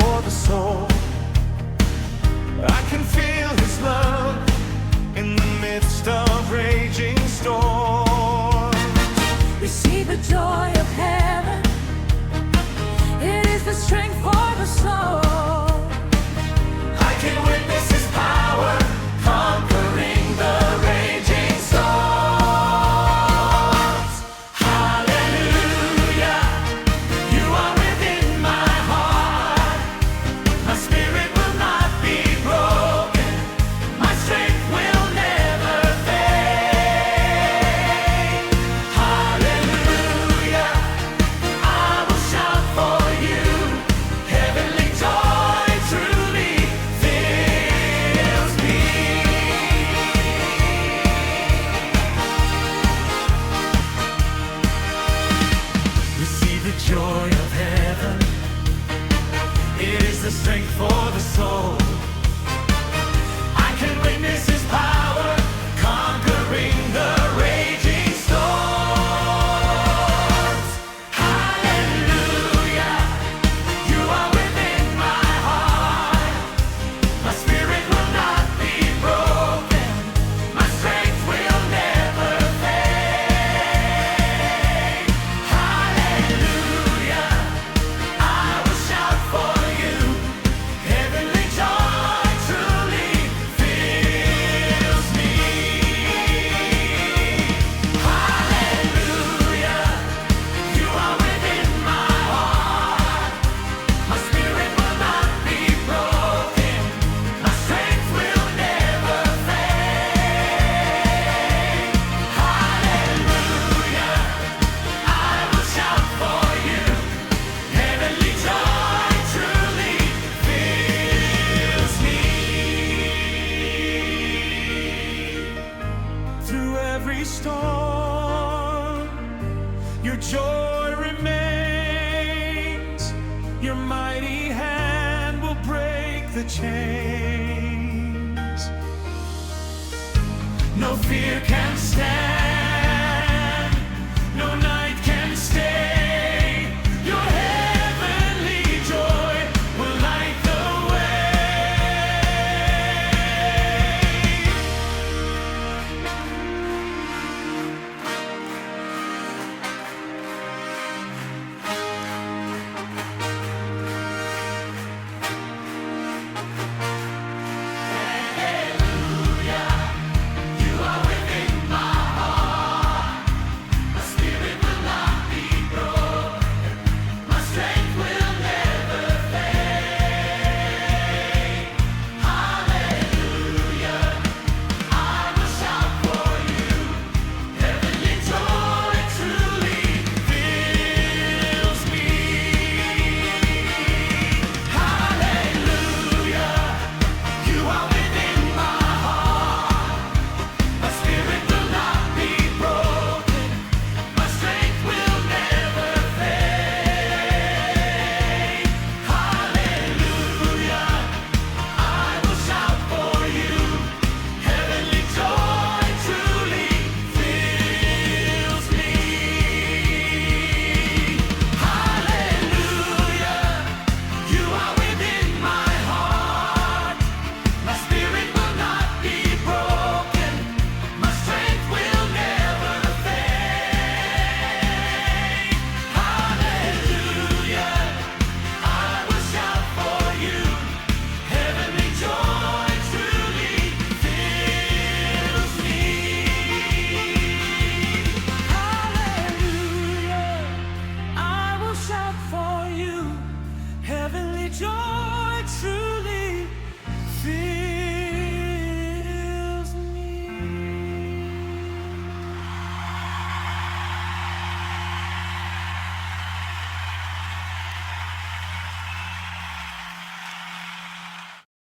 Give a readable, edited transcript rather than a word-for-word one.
for the soul. I can feel His love in the midst of raging storms. Receive the joy of heaven. It is the strength for the soul. I can witness His power conquering the raging storms. Hallelujah, You are within my heart. My spirit will not be broken. My strength will never fade. Hallelujah, I will shout for You. Heavenly joy truly fills me. Receive the joy of heaven. It is the strength for the soul. I can witness His power conquering the raging storms. Hallelujah, You are within my heart. My spirit will not be broken. My strength will never fade. Hallelujah, I will shout for You. Heavenly joy truly fills me. Hallelujah, You are within my heart. My spirit will not be broken. My strength will never fade. Hallelujah, I will shout for You. Heavenly joy truly fills me. Through every storm, Your joy remains. Your mighty hand will break the chains. No fear can stand